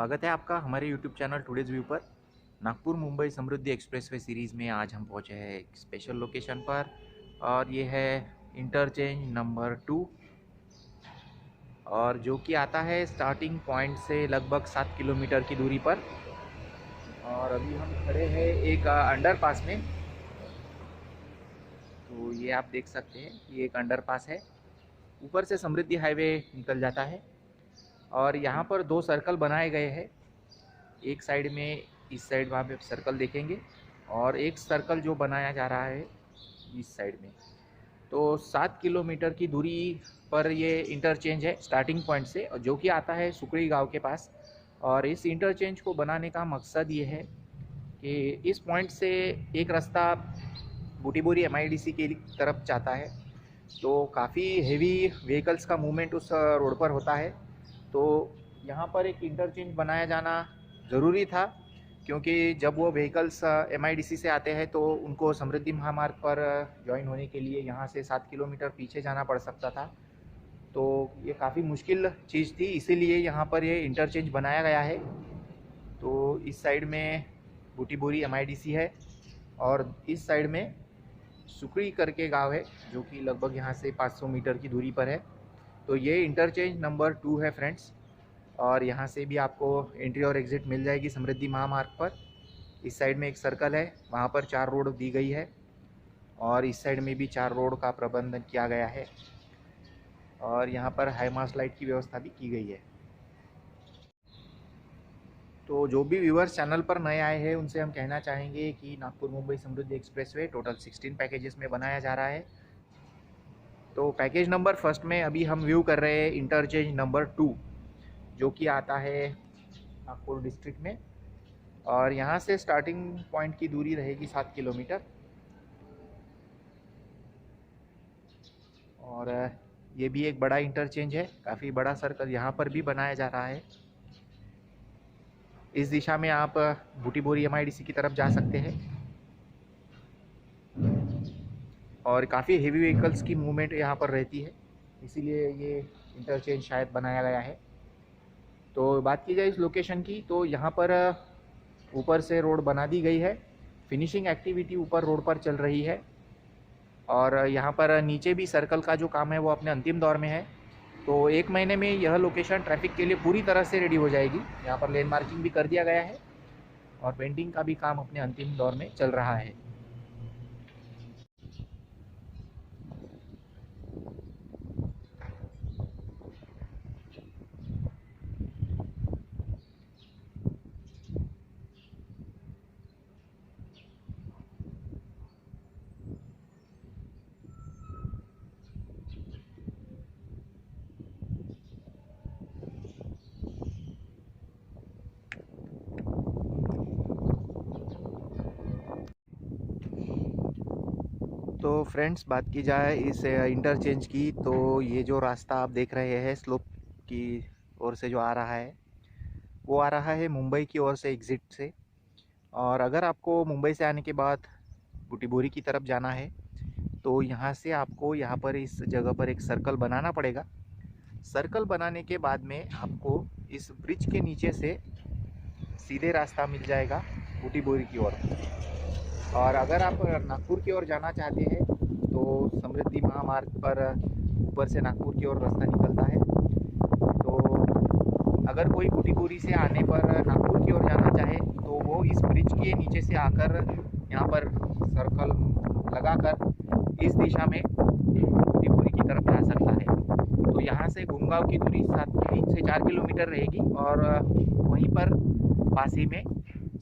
स्वागत है आपका हमारे YouTube चैनल टुडेज व्यू पर। नागपुर मुंबई समृद्धि एक्सप्रेसवे सीरीज़ में आज हम पहुंचे हैं एक स्पेशल लोकेशन पर और ये है इंटरचेंज नंबर 2 और जो कि आता है स्टार्टिंग पॉइंट से लगभग 7 किलोमीटर की दूरी पर। और अभी हम खड़े हैं एक अंडरपास में। तो ये आप देख सकते हैं ये एक अंडरपास है, ऊपर से समृद्धि हाईवे निकल जाता है और यहाँ पर 2 सर्कल बनाए गए हैं। एक साइड में, इस साइड वहाँ पे सर्कल देखेंगे और एक सर्कल जो बनाया जा रहा है इस साइड में। तो 7 किलोमीटर की दूरी पर ये इंटरचेंज है स्टार्टिंग पॉइंट से, जो कि आता है सुकड़ी गांव के पास। और इस इंटरचेंज को बनाने का मकसद ये है कि इस पॉइंट से एक रास्ता बूटीबोरी MIDC की तरफ जाता है, तो काफ़ी हेवी व्हीकल्स का मूवमेंट उस रोड पर होता है। तो यहाँ पर एक इंटरचेंज बनाया जाना ज़रूरी था, क्योंकि जब वो व्हीकल्स MIDC से आते हैं तो उनको समृद्धि महामार्ग पर ज्वाइन होने के लिए यहाँ से 7 किलोमीटर पीछे जाना पड़ सकता था। तो ये काफ़ी मुश्किल चीज़ थी, इसीलिए यहाँ पर ये इंटरचेंज बनाया गया है। तो इस साइड में बूटीबोरी MIDC है और इस साइड में सुकड़ी करके गांव है, जो कि लगभग यहाँ से 500 मीटर की दूरी पर है। तो ये इंटरचेंज नंबर 2 है फ्रेंड्स, और यहाँ से भी आपको एंट्री और एग्ज़िट मिल जाएगी समृद्धि महामार्ग पर। इस साइड में एक सर्कल है, वहाँ पर 4 रोड दी गई है और इस साइड में भी 4 रोड का प्रबंधन किया गया है और यहाँ पर हाई मास्ट लाइट की व्यवस्था भी की गई है। तो जो भी व्यूअर्स चैनल पर नए आए हैं उनसे हम कहना चाहेंगे कि नागपुर मुंबई समृद्धि एक्सप्रेसवे टोटल 16 पैकेजेस में बनाया जा रहा है। तो पैकेज नंबर फर्स्ट में अभी हम व्यू कर रहे हैं इंटरचेंज नंबर 2, जो कि आता है नागपुर डिस्ट्रिक्ट में। और यहाँ से स्टार्टिंग पॉइंट की दूरी रहेगी 7 किलोमीटर। और ये भी एक बड़ा इंटरचेंज है, काफ़ी बड़ा सर्कल यहाँ पर भी बनाया जा रहा है। इस दिशा में आप बूटीबोरी MIDC की तरफ जा सकते हैं और काफ़ी हेवी व्हीकल्स की मूवमेंट यहाँ पर रहती है, इसीलिए ये इंटरचेंज शायद बनाया गया है। तो बात की जाए इस लोकेशन की, तो यहाँ पर ऊपर से रोड बना दी गई है, फिनिशिंग एक्टिविटी ऊपर रोड पर चल रही है और यहाँ पर नीचे भी सर्कल का जो काम है वो अपने अंतिम दौर में है। तो 1 महीने में यह लोकेशन ट्रैफिक के लिए पूरी तरह से रेडी हो जाएगी। यहाँ पर लेन मार्किंग भी कर दिया गया है और पेंटिंग का भी काम अपने अंतिम दौर में चल रहा है। तो फ्रेंड्स, बात की जाए इस इंटरचेंज की, तो ये जो रास्ता आप देख रहे हैं स्लोप की ओर से जो आ रहा है, वो आ रहा है मुंबई की ओर से एग्ज़िट से। और अगर आपको मुंबई से आने के बाद बूटीबोरी की तरफ जाना है तो यहाँ से आपको यहाँ पर इस जगह पर एक सर्कल बनाना पड़ेगा। सर्कल बनाने के बाद में आपको इस ब्रिज के नीचे से सीधे रास्ता मिल जाएगा बूटीबोरी की ओर। और अगर आप नागपुर की ओर जाना चाहते हैं तो समृद्धि महामार्ग पर ऊपर से नागपुर की ओर रास्ता निकलता है। तो अगर कोई बूटीबोरी से आने पर नागपुर की ओर जाना चाहे तो वो इस ब्रिज के नीचे से आकर यहाँ पर सर्कल लगाकर इस दिशा में बूटीबोरी की तरफ जा सकता है। तो यहाँ से गुमगांव की दूरी 3 से 4 किलोमीटर रहेगी और वहीं पर पास ही में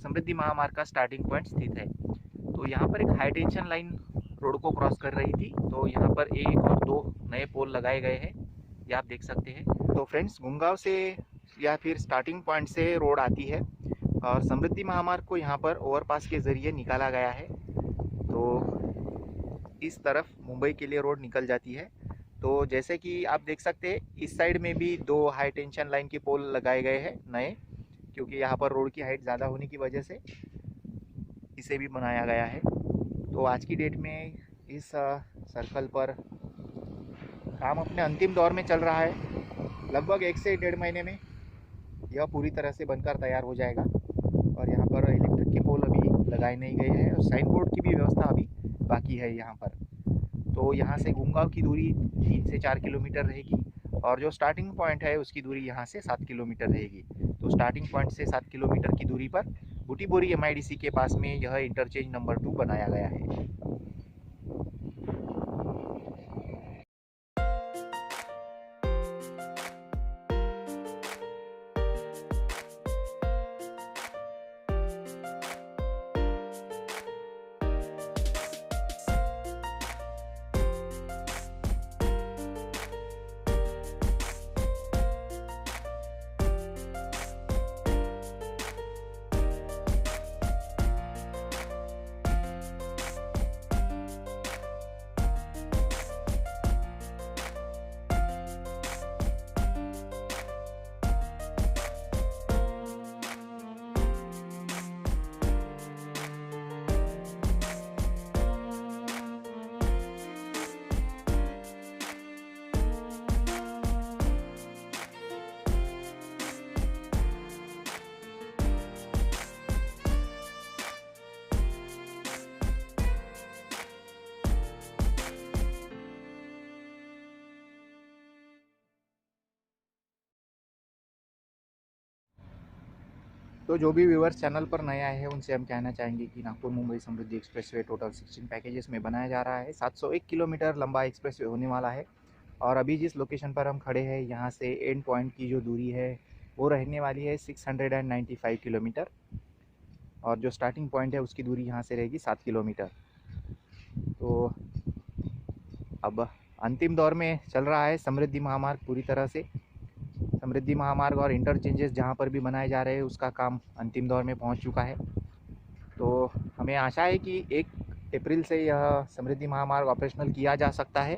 समृद्धि महामार्ग का स्टार्टिंग पॉइंट स्थित है। तो यहाँ पर एक हाई टेंशन लाइन रोड को क्रॉस कर रही थी, तो यहाँ पर 1 और 2 नए पोल लगाए गए हैं, ये आप देख सकते हैं। तो फ्रेंड्स, गुमगांव से या फिर स्टार्टिंग पॉइंट से रोड आती है और समृद्धि महामार्ग को यहाँ पर ओवरपास के ज़रिए निकाला गया है। तो इस तरफ मुंबई के लिए रोड निकल जाती है। तो जैसे कि आप देख सकते हैं इस साइड में भी 2 हाई टेंशन लाइन के पोल लगाए गए हैं नए, क्योंकि यहाँ पर रोड की हाइट ज़्यादा होने की वजह से इसे भी बनाया गया है। तो आज की डेट में इस सर्कल पर काम अपने अंतिम दौर में चल रहा है। लगभग 1 से 1.5 महीने में यह पूरी तरह से बनकर तैयार हो जाएगा। और यहाँ पर इलेक्ट्रिक के पोल अभी लगाए नहीं गए हैं और साइन बोर्ड की भी व्यवस्था अभी बाकी है यहाँ पर। तो यहाँ से गुमगांव की दूरी 3 से 4 किलोमीटर रहेगी और जो स्टार्टिंग पॉइंट है उसकी दूरी यहाँ से 7 किलोमीटर रहेगी। तो स्टार्टिंग पॉइंट से 7 किलोमीटर की दूरी पर बूटीबोरी MIDC के पास में यह इंटरचेंज नंबर 2 बनाया गया है। तो जो भी व्यूअर्स चैनल पर नए आए हैं उनसे हम कहना चाहेंगे कि नागपुर मुंबई समृद्धि एक्सप्रेसवे टोटल 16 पैकेजेस में बनाया जा रहा है। 701 किलोमीटर लंबा एक्सप्रेसवे होने वाला है और अभी जिस लोकेशन पर हम खड़े हैं यहाँ से एंड पॉइंट की जो दूरी है वो रहने वाली है 695 किलोमीटर और जो स्टार्टिंग पॉइंट है उसकी दूरी यहाँ से रहेगी 7 किलोमीटर। तो अब अंतिम दौर में चल रहा है समृद्धि महामार्ग पूरी तरह से। समृद्धि महामार्ग और इंटरचेंजेस जहाँ पर भी बनाए जा रहे हैं उसका काम अंतिम दौर में पहुँच चुका है। तो हमें आशा है कि 1 अप्रैल से यह समृद्धि महामार्ग ऑपरेशनल किया जा सकता है।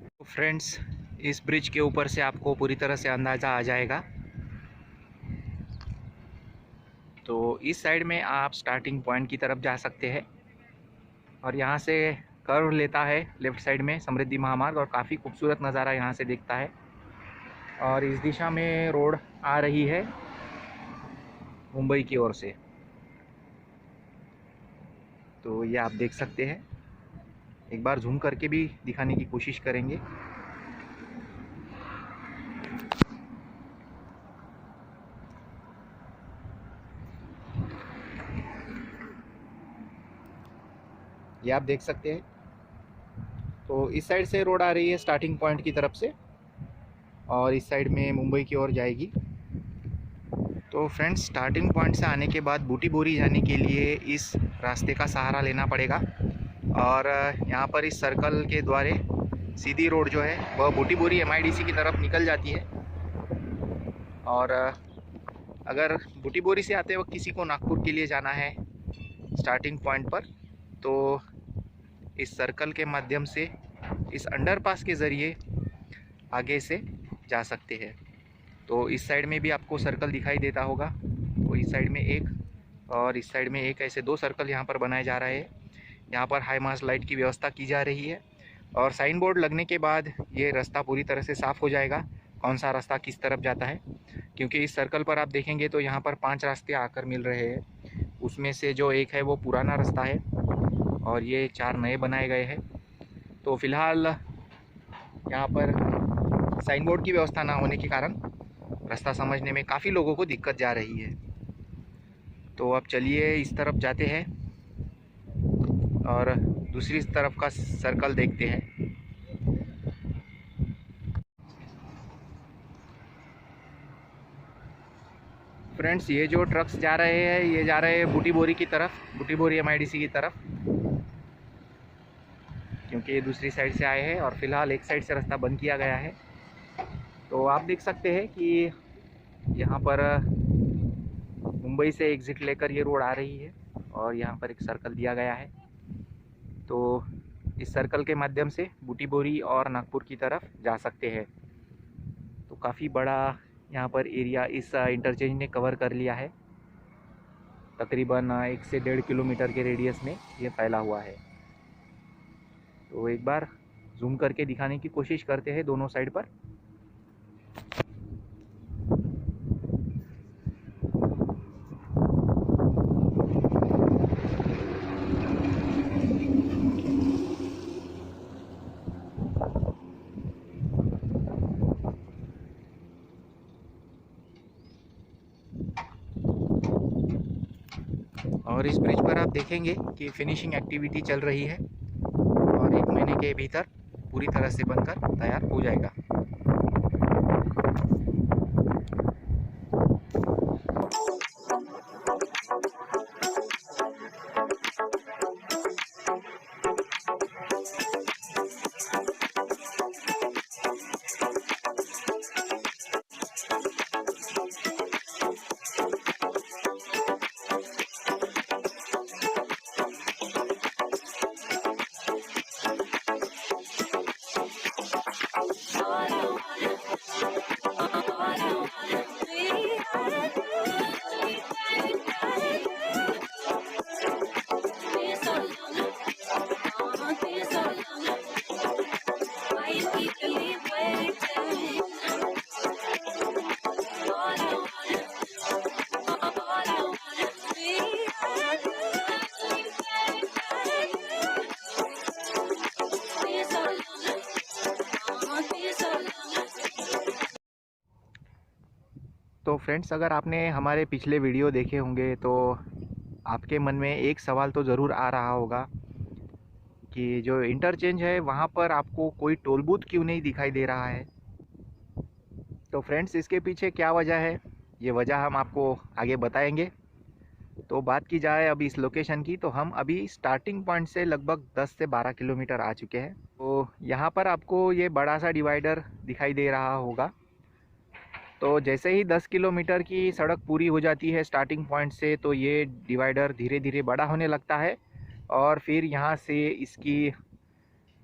तो फ्रेंड्स, इस ब्रिज के ऊपर से आपको पूरी तरह से अंदाज़ा आ जाएगा। तो इस साइड में आप स्टार्टिंग पॉइंट की तरफ जा सकते हैं और यहाँ से कर्व लेता है लेफ़्ट साइड में समृद्धि महामार्ग और काफ़ी खूबसूरत नज़ारा यहाँ से दिखता है। और इस दिशा में रोड आ रही है मुंबई की ओर से। तो ये आप देख सकते हैं, एक बार जूम करके भी दिखाने की कोशिश करेंगे। ये आप देख सकते हैं। तो इस साइड से रोड आ रही है स्टार्टिंग पॉइंट की तरफ से और इस साइड में मुंबई की ओर जाएगी। तो फ्रेंड्स, स्टार्टिंग पॉइंट से आने के बाद बूटीबोरी जाने के लिए इस रास्ते का सहारा लेना पड़ेगा और यहाँ पर इस सर्कल के द्वारा सीधी रोड जो है वह बूटीबोरी MIDC की तरफ निकल जाती है। और अगर बूटीबोरी से आते वक्त किसी को नागपुर के लिए जाना है स्टार्टिंग पॉइंट पर, तो इस सर्कल के माध्यम से इस अंडरपास के ज़रिए आगे से जा सकते हैं। तो इस साइड में भी आपको सर्कल दिखाई देता होगा। तो इस साइड में एक और इस साइड में एक, ऐसे 2 सर्कल यहाँ पर बनाए जा रहे हैं। यहाँ पर हाई मास्ट लाइट की व्यवस्था की जा रही है और साइन बोर्ड लगने के बाद ये रास्ता पूरी तरह से साफ़ हो जाएगा, कौन सा रास्ता किस तरफ जाता है। क्योंकि इस सर्कल पर आप देखेंगे तो यहाँ पर 5 रास्ते आकर मिल रहे हैं, उसमें से जो एक है वो पुराना रास्ता है और ये 4 नए बनाए गए हैं। तो फ़िलहाल यहाँ पर साइन बोर्ड की व्यवस्था ना होने के कारण रास्ता समझने में काफ़ी लोगों को दिक्कत जा रही है। तो अब चलिए इस तरफ जाते हैं और दूसरी तरफ का सर्कल देखते हैं। फ्रेंड्स, ये जो ट्रक्स जा रहे हैं ये जा रहे हैं बूटीबोरी की तरफ, बूटीबोरी MIDC की तरफ, क्योंकि ये दूसरी साइड से आए हैं और फ़िलहाल एक साइड से रास्ता बंद किया गया है। तो आप देख सकते हैं कि यहाँ पर मुंबई से एग्ज़िट लेकर ये रोड आ रही है और यहाँ पर एक सर्कल दिया गया है। तो इस सर्कल के माध्यम से बूटीबोरी और नागपुर की तरफ जा सकते हैं। तो काफ़ी बड़ा यहाँ पर एरिया इस इंटरचेंज ने कवर कर लिया है। तकरीबन 1 से 1.5 किलोमीटर के रेडियस में ये फैला हुआ है। तो एक बार जूम करके दिखाने की कोशिश करते हैं दोनों साइड पर। और इस ब्रिज पर आप देखेंगे कि फिनिशिंग एक्टिविटी चल रही है और 1 महीने के भीतर पूरी तरह से बनकर तैयार हो जाएगा। तो फ्रेंड्स, अगर आपने हमारे पिछले वीडियो देखे होंगे तो आपके मन में एक सवाल तो ज़रूर आ रहा होगा कि जो इंटरचेंज है वहाँ पर आपको कोई टोल बूथ क्यों नहीं दिखाई दे रहा है। तो फ्रेंड्स, इसके पीछे क्या वजह है, ये वजह हम आपको आगे बताएंगे। तो बात की जाए अभी इस लोकेशन की, तो हम अभी स्टार्टिंग पॉइंट से लगभग 10 से 12 किलोमीटर आ चुके हैं। तो यहाँ पर आपको ये बड़ा सा डिवाइडर दिखाई दे रहा होगा। तो जैसे ही 10 किलोमीटर की सड़क पूरी हो जाती है स्टार्टिंग पॉइंट से, तो ये डिवाइडर धीरे धीरे बड़ा होने लगता है और फिर यहाँ से इसकी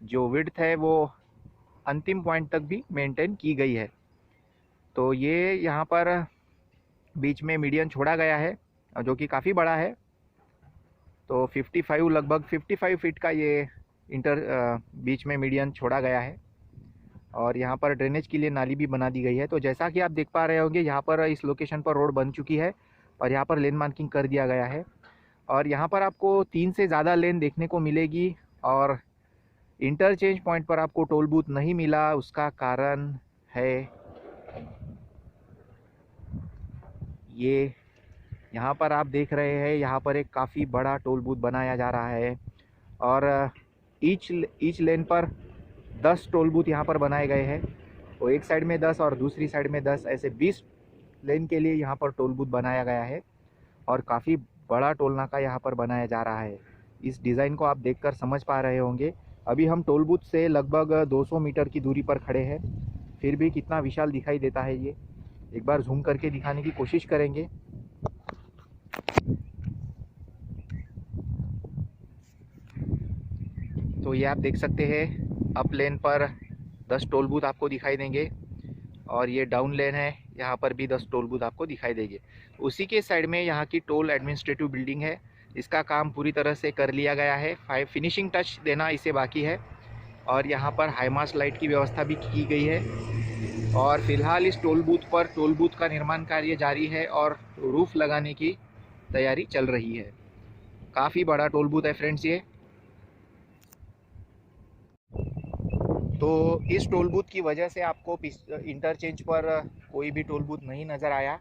जो विड्थ है वो अंतिम पॉइंट तक भी मेंटेन की गई है। तो ये यहाँ पर बीच में मीडियन छोड़ा गया है जो कि काफ़ी बड़ा है। तो 55 लगभग 55 फीट का ये बीच में मीडियन छोड़ा गया है और यहाँ पर ड्रेनेज के लिए नाली भी बना दी गई है। तो जैसा कि आप देख पा रहे होंगे, यहाँ पर इस लोकेशन पर रोड बन चुकी है और यहाँ पर लेन मार्किंग कर दिया गया है और यहाँ पर आपको 3 से ज़्यादा लेन देखने को मिलेगी। और इंटरचेंज पॉइंट पर आपको टोल बूथ नहीं मिला, उसका कारण है ये यहाँ पर आप देख रहे हैं, यहाँ पर एक काफ़ी बड़ा टोल बूथ बनाया जा रहा है और ईच लेन पर 10 टोल बूथ यहाँ पर बनाए गए हैं। तो एक साइड में 10 और दूसरी साइड में 10, ऐसे 20 लेन के लिए यहाँ पर टोल बूथ बनाया गया है और काफ़ी बड़ा टोल नाका यहाँ पर बनाया जा रहा है। इस डिज़ाइन को आप देखकर समझ पा रहे होंगे। अभी हम टोल बूथ से लगभग 200 मीटर की दूरी पर खड़े हैं, फिर भी कितना विशाल दिखाई देता है ये। एक बार जूम करके दिखाने की कोशिश करेंगे। तो ये आप देख सकते हैं, अप लेन पर 10 टोल बूथ आपको दिखाई देंगे और ये डाउन लेन है, यहाँ पर भी 10 टोल बूथ आपको दिखाई देंगे। उसी के साइड में यहाँ की टोल एडमिनिस्ट्रेटिव बिल्डिंग है, इसका काम पूरी तरह से कर लिया गया है। फिनिशिंग टच देना इसे बाकी है और यहाँ पर हाईमास्ट लाइट की व्यवस्था भी की गई है और फिलहाल इस टोल बूथ पर टोल बूथ का निर्माण कार्य जारी है और रूफ लगाने की तैयारी चल रही है। काफ़ी बड़ा टोल बूथ है फ्रेंड्स ये। तो इस टोल बूथ की वजह से आपको इंटरचेंज पर कोई भी टोल बूथ नहीं नज़र आया।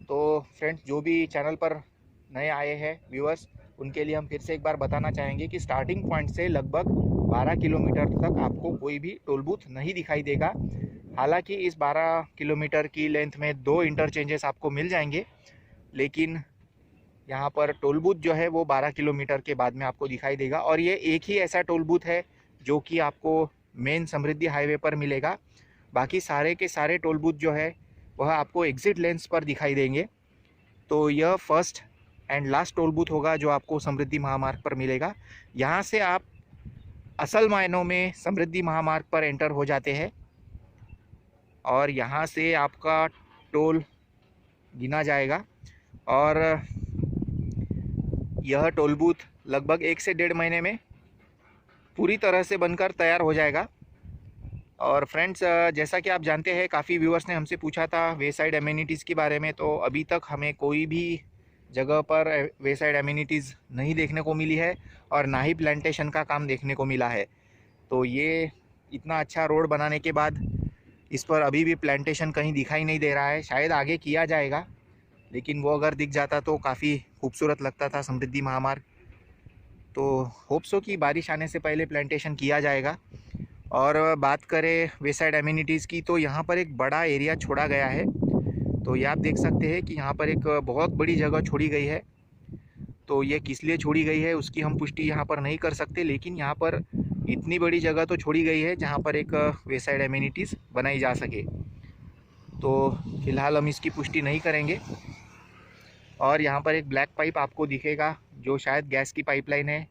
तो फ्रेंड्स, जो भी चैनल पर नए आए हैं व्यूअर्स, उनके लिए हम फिर से एक बार बताना चाहेंगे कि स्टार्टिंग पॉइंट से लगभग 12 किलोमीटर तक आपको कोई भी टोल बूथ नहीं दिखाई देगा। हालांकि इस 12 किलोमीटर की लेंथ में 2 इंटरचेंजेस आपको मिल जाएंगे, लेकिन यहाँ पर टोल बूथ जो है वो 12 किलोमीटर के बाद में आपको दिखाई देगा और ये एक ही ऐसा टोल बूथ है जो कि आपको मेन समृद्धि हाईवे पर मिलेगा। बाकी सारे के सारे टोल बूथ जो है वह आपको एग्जिट लेन्स पर दिखाई देंगे। तो यह first and last toll booth होगा जो आपको समृद्धि महामार्ग पर मिलेगा। यहाँ से आप असल मायनों में समृद्धि महामार्ग पर एंटर हो जाते हैं और यहाँ से आपका टोल गिना जाएगा और यह टोल बूथ लगभग 1 से 1.5 महीने में पूरी तरह से बनकर तैयार हो जाएगा। और फ्रेंड्स, जैसा कि आप जानते हैं, काफ़ी व्यूअर्स ने हमसे पूछा था वे साइड एमिनिटीज़ के बारे में। तो अभी तक हमें कोई भी जगह पर वे साइड एमिनिटीज़ नहीं देखने को मिली है और ना ही प्लांटेशन का काम देखने को मिला है। तो ये इतना अच्छा रोड बनाने के बाद इस पर अभी भी प्लांटेशन कहीं दिखाई नहीं दे रहा है। शायद आगे किया जाएगा, लेकिन वो अगर दिख जाता तो काफ़ी खूबसूरत लगता था समृद्धि महामार्ग। तो होप सो कि बारिश आने से पहले प्लांटेशन किया जाएगा। और बात करें वे साइड एमिनिटीज़ की, तो यहाँ पर एक बड़ा एरिया छोड़ा गया है। तो ये आप देख सकते हैं कि यहाँ पर एक बहुत बड़ी जगह छोड़ी गई है। तो ये किस लिए छोड़ी गई है उसकी हम पुष्टि यहाँ पर नहीं कर सकते, लेकिन यहाँ पर इतनी बड़ी जगह तो छोड़ी गई है जहाँ पर एक वे साइड एमिनिटीज़ बनाई जा सके। तो फ़िलहाल हम इसकी पुष्टि नहीं करेंगे। और यहाँ पर एक ब्लैक पाइप आपको दिखेगा जो शायद गैस की पाइपलाइन है,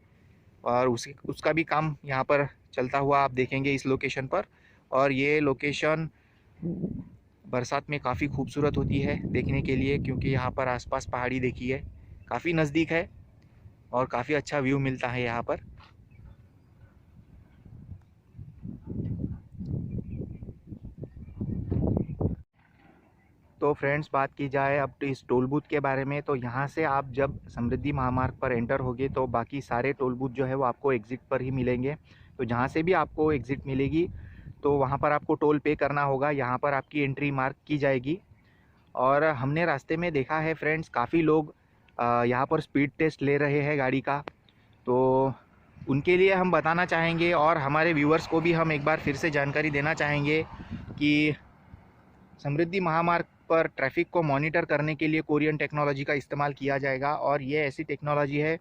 और उसका भी काम यहाँ पर चलता हुआ आप देखेंगे इस लोकेशन पर। और ये लोकेशन बरसात में काफ़ी खूबसूरत होती है देखने के लिए, क्योंकि यहाँ पर आसपास पहाड़ी देखी है, काफ़ी नज़दीक है और काफ़ी अच्छा व्यू मिलता है यहाँ पर। तो फ्रेंड्स, बात की जाए अब तो इस टोल बूथ के बारे में, तो यहाँ से आप जब समृद्धि महामार्ग पर एंटर होगे तो बाकी सारे टोल बूथ जो है वो आपको एग्ज़िट पर ही मिलेंगे। तो जहाँ से भी आपको एग्ज़िट मिलेगी तो वहाँ पर आपको टोल पे करना होगा। यहाँ पर आपकी एंट्री मार्क की जाएगी। और हमने रास्ते में देखा है फ्रेंड्स, काफ़ी लोग यहाँ पर स्पीड टेस्ट ले रहे हैं गाड़ी का। तो उनके लिए हम बताना चाहेंगे और हमारे व्यूअर्स को भी हम एक बार फिर से जानकारी देना चाहेंगे कि समृद्धि महामार्ग पर ट्रैफिक को मॉनिटर करने के लिए कोरियन टेक्नोलॉजी का इस्तेमाल किया जाएगा। और ये ऐसी टेक्नोलॉजी है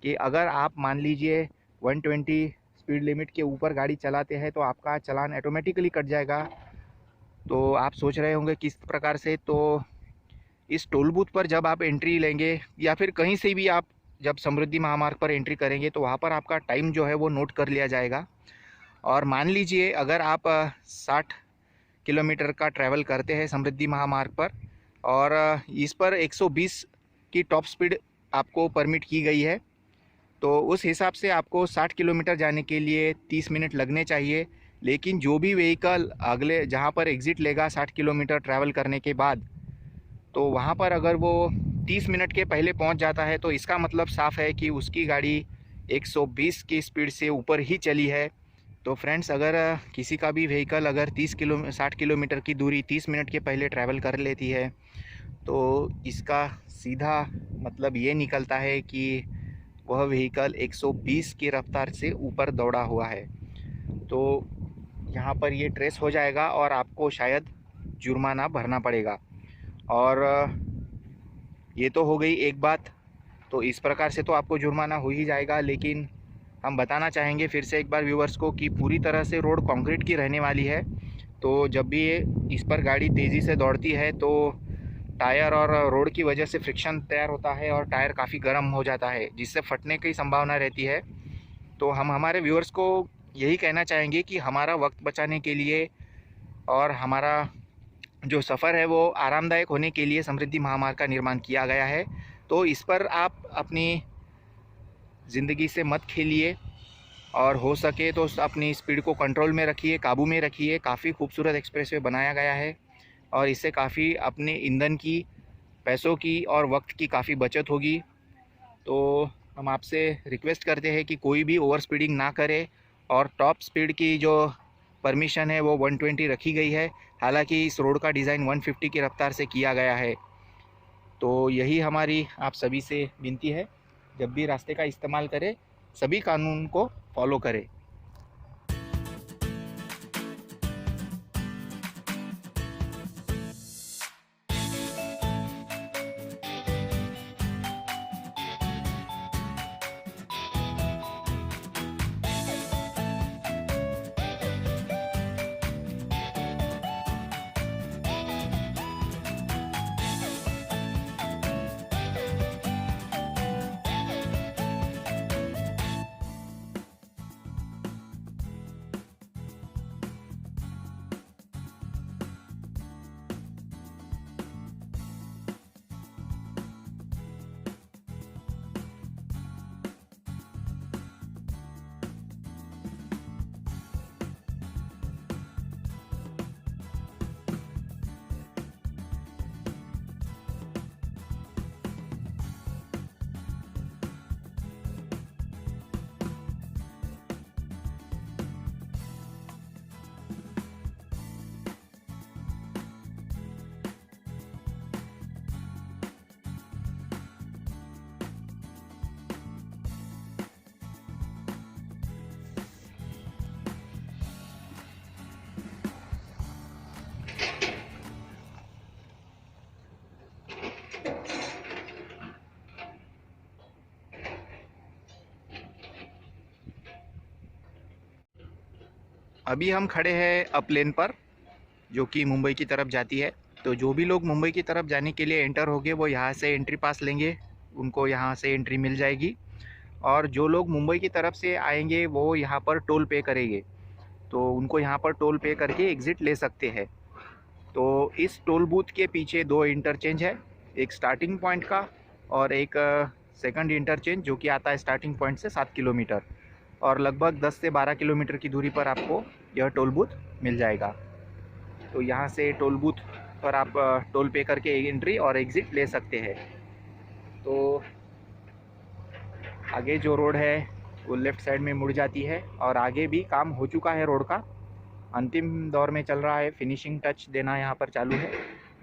कि अगर आप मान लीजिए 120 स्पीड लिमिट के ऊपर गाड़ी चलाते हैं तो आपका चालान ऑटोमेटिकली कट जाएगा। तो आप सोच रहे होंगे किस प्रकार से। तो इस टोल बूथ पर जब आप एंट्री लेंगे या फिर कहीं से भी आप जब समृद्धि महामार्ग पर एंट्री करेंगे तो वहाँ पर आपका टाइम जो है वो नोट कर लिया जाएगा। और मान लीजिए अगर आप 60 किलोमीटर का ट्रैवल करते हैं समृद्धि महामार्ग पर और इस पर 120 की टॉप स्पीड आपको परमिट की गई है, तो उस हिसाब से आपको 60 किलोमीटर जाने के लिए 30 मिनट लगने चाहिए। लेकिन जो भी व्हीकल अगले जहाँ पर एग्ज़िट लेगा 60 किलोमीटर ट्रैवल करने के बाद, तो वहाँ पर अगर वो 30 मिनट के पहले पहुँच जाता है तो इसका मतलब साफ़ है कि उसकी गाड़ी 120 की स्पीड से ऊपर ही चली है। तो फ्रेंड्स, अगर किसी का भी व्हीकल अगर 60 किलोमीटर की दूरी 30 मिनट के पहले ट्रैवल कर लेती है तो इसका सीधा मतलब ये निकलता है कि वह व्हीकल 120 की रफ्तार से ऊपर दौड़ा हुआ है। तो यहाँ पर ये ट्रेस हो जाएगा और आपको शायद जुर्माना भरना पड़ेगा। और ये तो हो गई एक बात। तो इस प्रकार से तो आपको जुर्माना हो ही जाएगा, लेकिन हम बताना चाहेंगे फिर से एक बार व्यूवर्स को कि पूरी तरह से रोड कंक्रीट की रहने वाली है। तो जब भी इस पर गाड़ी तेज़ी से दौड़ती है तो टायर और रोड की वजह से फ्रिक्शन तैयार होता है और टायर काफ़ी गर्म हो जाता है, जिससे फटने की संभावना रहती है। तो हम हमारे व्यूवर्स को यही कहना चाहेंगे कि हमारा वक्त बचाने के लिए और हमारा जो सफ़र है वो आरामदायक होने के लिए समृद्धि महामार्ग का निर्माण किया गया है। तो इस पर आप अपनी ज़िंदगी से मत खेलिए और हो सके तो अपनी स्पीड को कंट्रोल में रखिए, काबू में रखिए। काफ़ी खूबसूरत एक्सप्रेसवे बनाया गया है और इससे काफ़ी अपने ईंधन की, पैसों की और वक्त की काफ़ी बचत होगी। तो हम आपसे रिक्वेस्ट करते हैं कि कोई भी ओवर स्पीडिंग ना करे और टॉप स्पीड की जो परमिशन है वो 120 रखी गई है। हालांकि इस रोड का डिज़ाइन 150 की रफ्तार से किया गया है। तो यही हमारी आप सभी से विनती है, जब भी रास्ते का इस्तेमाल करें सभी कानून को फॉलो करें। अभी हम खड़े हैं अप लेन पर, जो कि मुंबई की तरफ जाती है। तो जो भी लोग मुंबई की तरफ जाने के लिए एंटर होंगे वो यहाँ से एंट्री पास लेंगे, उनको यहाँ से एंट्री मिल जाएगी। और जो लोग मुंबई की तरफ से आएंगे वो यहाँ पर टोल पे करेंगे, तो उनको यहाँ पर टोल पे करके एग्ज़िट ले सकते हैं। तो इस टोल बूथ के पीछे 2 इंटरचेंज है, एक स्टार्टिंग पॉइंट का और एक सेकंड इंटरचेंज जो कि आता है स्टार्टिंग पॉइंट से 7 किलोमीटर, और लगभग 10 से 12 किलोमीटर की दूरी पर आपको यह टोल बूथ मिल जाएगा। तो यहाँ से टोल बूथ पर आप टोल पे करके एंट्री और एग्ज़िट ले सकते हैं। तो आगे जो रोड है वो लेफ़्ट साइड में मुड़ जाती है, और आगे भी काम हो चुका है, रोड का अंतिम दौर में चल रहा है, फिनिशिंग टच देना यहाँ पर चालू है।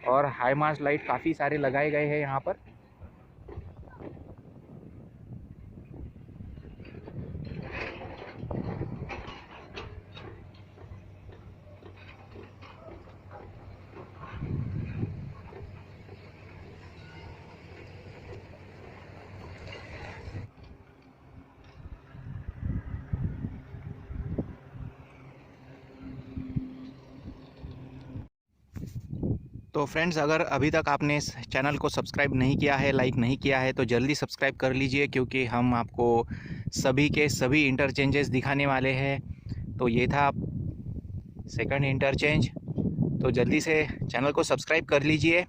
और हाई मास्ट लाइट काफ़ी सारे लगाए गए हैं यहाँ पर। तो फ्रेंड्स, अगर अभी तक आपने इस चैनल को सब्सक्राइब नहीं किया है, लाइक नहीं किया है, तो जल्दी सब्सक्राइब कर लीजिए, क्योंकि हम आपको सभी के सभी इंटरचेंजेस दिखाने वाले हैं। तो ये था सेकंड इंटरचेंज, तो जल्दी से चैनल को सब्सक्राइब कर लीजिए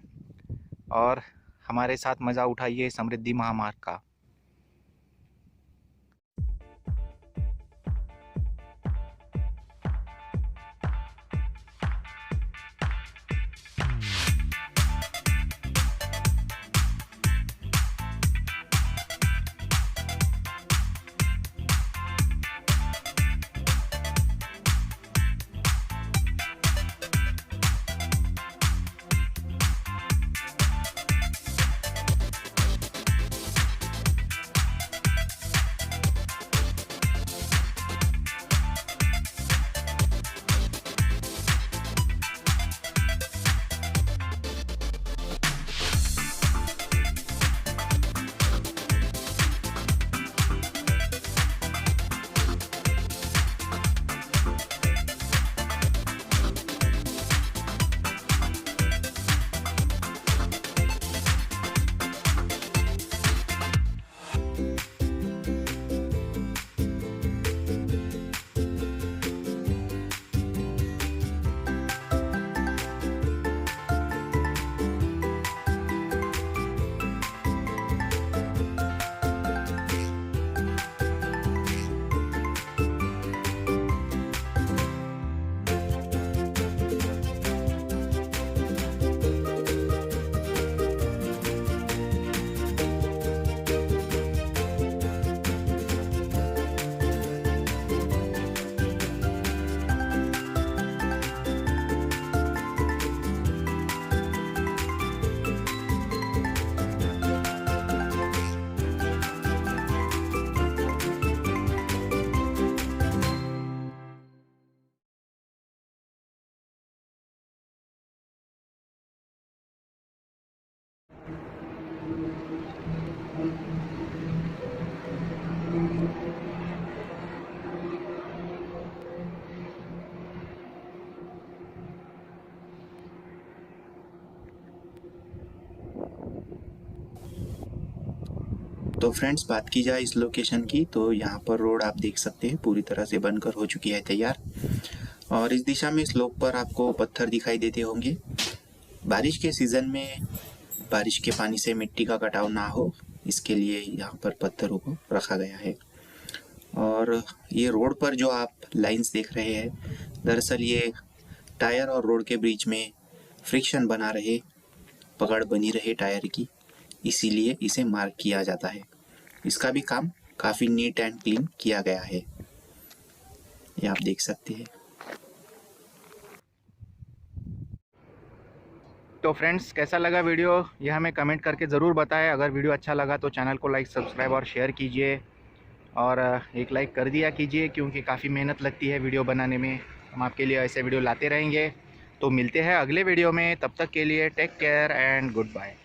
और हमारे साथ मज़ा उठाइए समृद्धि महामार्ग का। तो फ्रेंड्स, बात की जाए इस लोकेशन की, तो यहाँ पर रोड आप देख सकते हैं पूरी तरह से बनकर हो चुकी है तैयार। और इस दिशा में स्लोप पर आपको पत्थर दिखाई देते होंगे। बारिश के सीज़न में बारिश के पानी से मिट्टी का कटाव ना हो, इसके लिए यहाँ पर पत्थरों को रखा गया है। और ये रोड पर जो आप लाइंस देख रहे हैं, दरअसल ये टायर और रोड के बीच में फ्रिक्शन बना रहे, पकड़ बनी रहे टायर की, इसीलिए इसे मार्क किया जाता है। इसका भी काम काफ़ी नीट एंड क्लीन किया गया है, ये आप देख सकते हैं। तो फ्रेंड्स, कैसा लगा वीडियो यह हमें कमेंट करके ज़रूर बताएं। अगर वीडियो अच्छा लगा तो चैनल को लाइक, सब्सक्राइब और शेयर कीजिए, और एक लाइक कर दिया कीजिए, क्योंकि काफ़ी मेहनत लगती है वीडियो बनाने में। हम आपके लिए ऐसे वीडियो लाते रहेंगे। तो मिलते हैं अगले वीडियो में, तब तक के लिए take care and good bye.